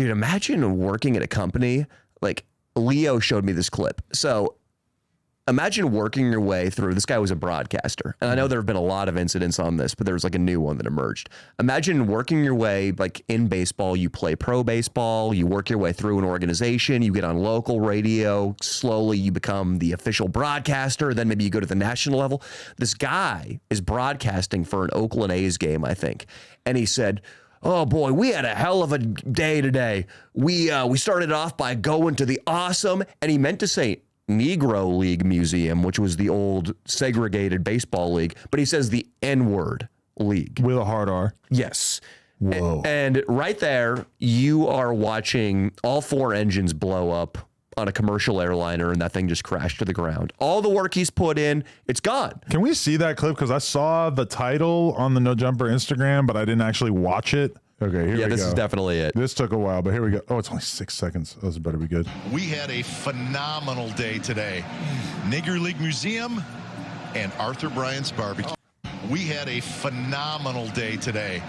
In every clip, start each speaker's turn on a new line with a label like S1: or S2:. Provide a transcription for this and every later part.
S1: Dude, imagine working at a company. Like, Leo showed me this clip. So imagine working your way through, this guy was a broadcaster. And I know there have been a lot of incidents on this, but there was like a new one that emerged. Imagine working your way, like in baseball, you play pro baseball, you work your way through an organization, you get on local radio, slowly you become the official broadcaster, then maybe you go to the national level. This guy is broadcasting for an Oakland A's game, I think. And he said, oh boy, we had a hell of a day today. We started off by going to the awesome, and he meant to say Negro League Museum, which was the old segregated baseball league, but he says the N-word league.
S2: With a hard R.
S1: Yes.
S2: Whoa.
S1: And right there, you are watching all 4 engines blow up on a commercial airliner, and that thing just crashed to the ground. All the work he's put in, it's gone.
S2: Can we see that clip? Because I saw the title on the No Jumper Instagram, but I didn't actually watch it. Okay, here we go.
S1: Yeah, this is definitely it.
S2: This took a while, but here we go. Oh, it's only 6 seconds. Oh, this better be good.
S3: We had a phenomenal day today. Negro League Museum and Arthur Bryant's Barbecue. We had a phenomenal day today.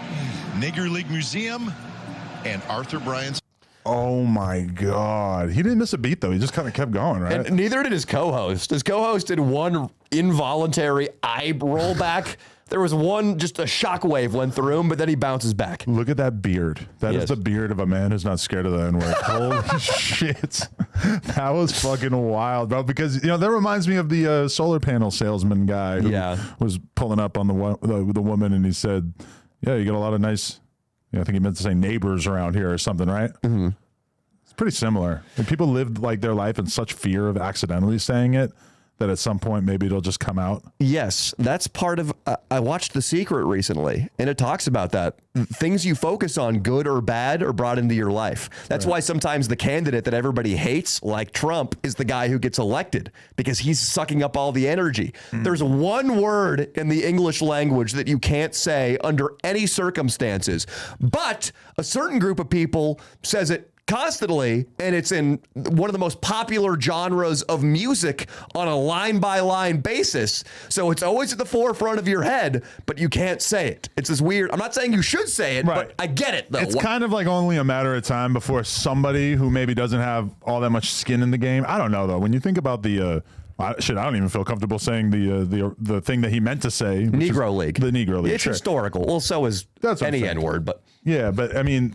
S3: Negro League Museum and Arthur Bryant's.
S2: Oh my God. He didn't miss a beat though. He just kind of kept going, right?
S1: And neither did his co-host. His co-host did one involuntary eye roll back. There was one, just a shockwave went through him, but then he bounces back.
S2: Look at that beard. That is the beard of a man who's not scared of the N-word. Holy shit. That was fucking wild, bro. Because, you know, that reminds me of the solar panel salesman guy who was pulling up on the woman, and he said, yeah, you got a lot of nice, I think he meant to say neighbors around here or something, right? Mm-hmm. It's pretty similar. And people lived like their life in such fear of accidentally saying it that at some point maybe it'll just come out.
S1: Yes, that's part of, I watched The Secret recently, and it talks about that. Things you focus on, good or bad, are brought into your life. That's why sometimes the candidate that everybody hates, like Trump, is the guy who gets elected, because he's sucking up all the energy. There's one word in the English language that you can't say under any circumstances, but a certain group of people says it constantly, and it's in one of the most popular genres of music on a line-by-line basis. So it's always at the forefront of your head, but you can't say it. It's this weird, I'm not saying you should say it, but I get it, though.
S2: It's kind of like only a matter of time before somebody who maybe doesn't have all that much skin in the game. I don't know, though. When you think about the... I don't even feel comfortable saying the thing that he meant to say.
S1: Negro League.
S2: The Negro League.
S1: It's historical. Well, so is any N-word, but...
S2: Yeah, but I mean...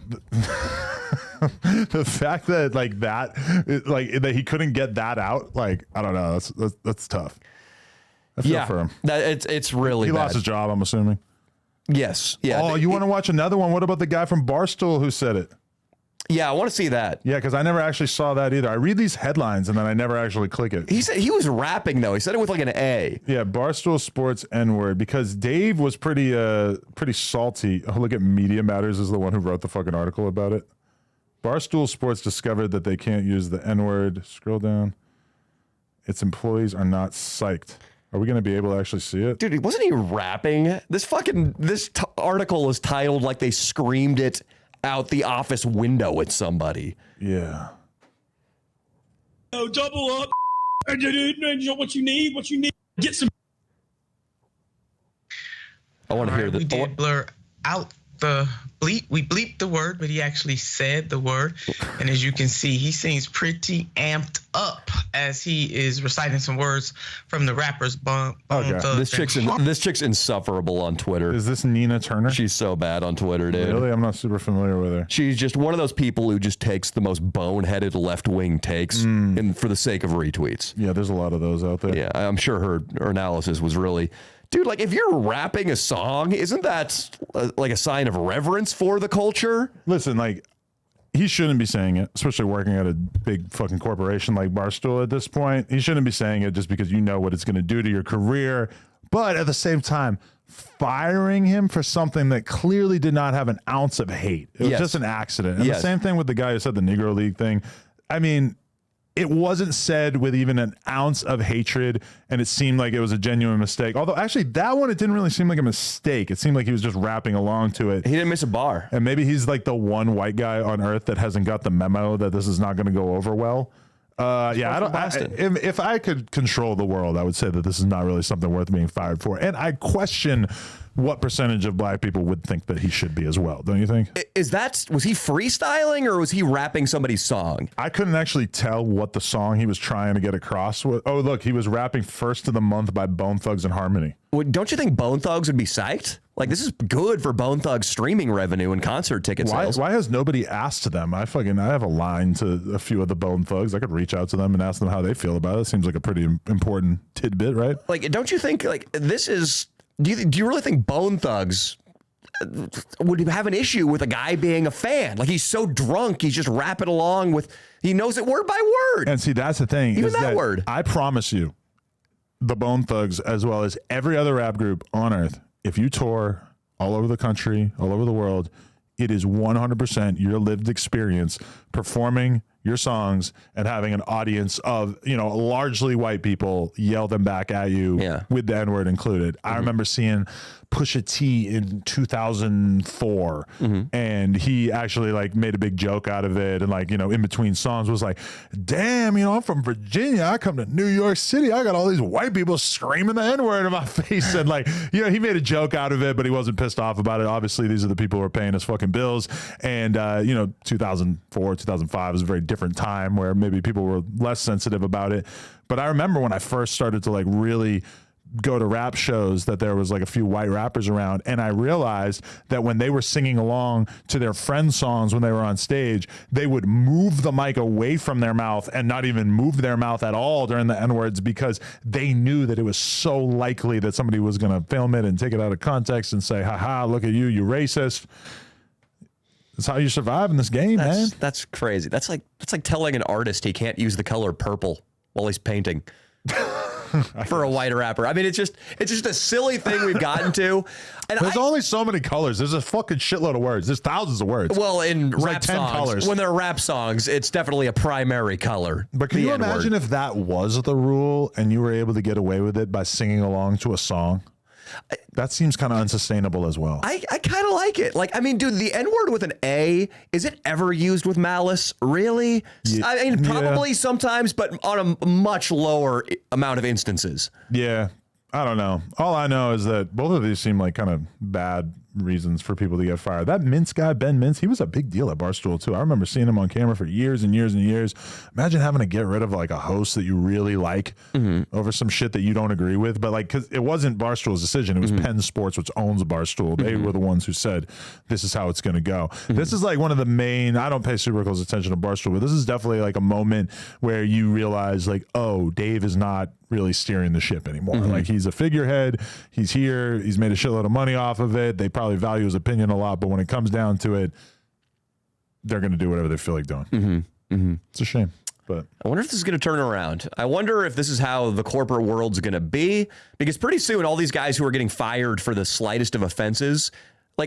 S2: the fact that that he couldn't get that out, like, I don't know, that's tough. I feel for him.
S1: It's really
S2: he
S1: bad.
S2: lost his job, I'm assuming.
S1: Yes. Yeah.
S2: Oh, you want to watch another one? What about the guy from Barstool who said it?
S1: Yeah, I want to see that.
S2: Yeah, because I never actually saw that either. I read these headlines and then I never actually click it.
S1: He said he was rapping, though. He said it with like an A.
S2: Yeah, Barstool Sports N-word, because Dave was pretty salty. Oh, look at Media Matters is the one who wrote the fucking article about it. Barstool Sports discovered that they can't use the N-word. Scroll down. Its employees are not psyched. Are we going to be able to actually see it?
S1: Dude, wasn't he rapping? This article is titled like they screamed it out the office window at somebody.
S2: Yeah.
S4: Oh, double up. What you need, get some.
S1: I want to hear
S5: We did blur out the bleep. We bleeped the word, but he actually said the word. And as you can see, he seems pretty amped up as he is reciting some words from the rapper's Bone
S1: This chick's insufferable on Twitter.
S2: Is this Nina Turner?
S1: She's so bad on Twitter, dude.
S2: Really? I'm not super familiar with her.
S1: She's just one of those people who just takes the most boneheaded left-wing takes and for the sake of retweets.
S2: Yeah, there's a lot of those out there.
S1: Yeah, I'm sure her analysis was really... Dude, like, if you're rapping a song, isn't that like a sign of reverence for the culture?
S2: Listen, like, he shouldn't be saying it, especially working at a big fucking corporation like Barstool at this point. He shouldn't be saying it just because you know what it's going to do to your career. But at the same time, firing him for something that clearly did not have an ounce of hate. It was just an accident. And the same thing with the guy who said the Negro League thing. I mean... It wasn't said with even an ounce of hatred, and it seemed like it was a genuine mistake. Although, actually, that one, it didn't really seem like a mistake. It seemed like he was just rapping along to it.
S1: He didn't miss a bar.
S2: And maybe he's like the one white guy on earth that hasn't got the memo that this is not going to go over well. If I could control the world, I would say that this is not really something worth being fired for. And I question what percentage of black people would think that he should be as well, don't you think?
S1: Was he freestyling or was he rapping somebody's song?
S2: I couldn't actually tell what the song he was trying to get across was. Oh, look, he was rapping First of the Month by Bone Thugs and Harmony.
S1: Well, don't you think Bone Thugs would be psyched? Like, this is good for Bone Thugs streaming revenue and concert ticket sales.
S2: Why has nobody asked them? I have a line to a few of the Bone Thugs. I could reach out to them and ask them how they feel about it. It seems like a pretty important tidbit, right?
S1: Like, don't you think, like, this is... Do you really think Bone Thugs would have an issue with a guy being a fan? Like, he's so drunk, he's just rapping along with... He knows it word by word.
S2: And see, that's the thing.
S1: Even
S2: is
S1: that word.
S2: I promise you, the Bone Thugs, as well as every other rap group on earth, if you tour all over the country, all over the world, it is 100% your lived experience performing your songs and having an audience of, largely white people yell them back at you with the N-word included. I remember seeing Pusha T in 2004 and he actually made a big joke out of it. And in between songs was like, damn, I'm from Virginia. I come to New York City. I got all these white people screaming the N-word in my face. And he made a joke out of it, but he wasn't pissed off about it. Obviously these are the people who are paying his fucking bills. And, 2004, 2005 was a very different time where maybe people were less sensitive about it. But I remember when I first started to really go to rap shows that there was a few white rappers around, and I realized that when they were singing along to their friends' songs when they were on stage, they would move the mic away from their mouth and not even move their mouth at all during the N-words because they knew that it was so likely that somebody was going to film it and take it out of context and say, haha, look at you racist. That's how you survive in this game, man.
S1: That's crazy. That's like telling an artist he can't use the color purple while he's painting. For a white rapper. I mean, it's just a silly thing we've gotten to. And
S2: there's only so many colors. There's a fucking shitload of words. There's thousands of words.
S1: Well, in rap
S2: 10
S1: songs,
S2: colors.
S1: when they're rap songs, it's definitely a primary color.
S2: But can you imagine if that was the rule and you were able to get away with it by singing along to a song? That seems kind of unsustainable as well.
S1: I kind of like it. Dude, the N-word with an A, is it ever used with malice? Really?
S2: Yeah.
S1: I mean, probably sometimes, but on a much lower amount of instances.
S2: Yeah. I don't know. All I know is that both of these seem like kind of bad reasons for people to get fired. That Mintz guy, Ben Mintz, he was a big deal at Barstool too. I remember seeing him on camera for years and years and years. Imagine having to get rid of a host that you really like over some shit that you don't agree with. But because it wasn't Barstool's decision, it was Penn Sports, which owns Barstool. They were the ones who said, this is how it's going to go. This is one of the main, I don't pay super close attention to Barstool, but this is definitely a moment where you realize oh, Dave is not really steering the ship anymore. He's a figurehead. He's here. He's made a shitload of money off of it. They probably value his opinion a lot, but when it comes down to it, they're going to do whatever they feel like doing. It's a shame, but
S1: I wonder if this is going to turn around. I wonder if this is how the corporate world's going to be, because pretty soon all these guys who are getting fired for the slightest of offenses,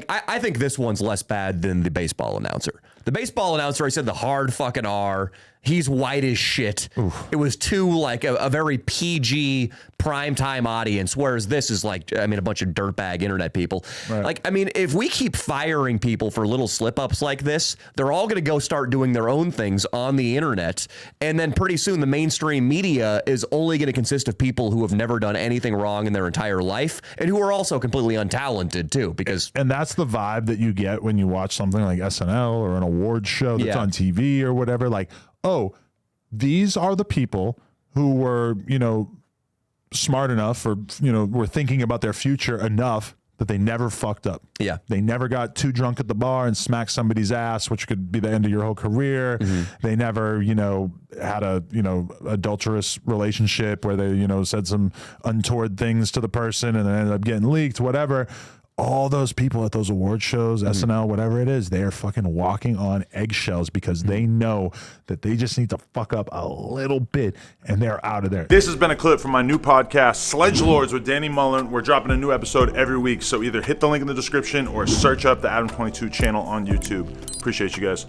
S1: I think this one's less bad than the baseball announcer. The baseball announcer, I said the hard fucking R. He's white as shit. Oof. It was too a very PG primetime audience, whereas this is a bunch of dirtbag internet people. Right. If we keep firing people for little slip ups like this, they're all going to go start doing their own things on the internet. And then pretty soon the mainstream media is only going to consist of people who have never done anything wrong in their entire life and who are also completely untalented too,
S2: and that's the vibe that you get when you watch something like SNL or an awards show that's on TV or whatever. Oh, these are the people who were, smart enough or, were thinking about their future enough that they never fucked up.
S1: Yeah.
S2: They never got too drunk at the bar and smacked somebody's ass, which could be the end of your whole career. They never, had a, adulterous relationship where they, said some untoward things to the person and then ended up getting leaked, whatever. All those people at those award shows, SNL, whatever it is, they are fucking walking on eggshells because they know that they just need to fuck up a little bit and they're out of there. This has been a clip from my new podcast, Sledge Lords with Danny Mullen. We're dropping a new episode every week, so either hit the link in the description or search up the Adam 22 channel on YouTube. Appreciate you guys.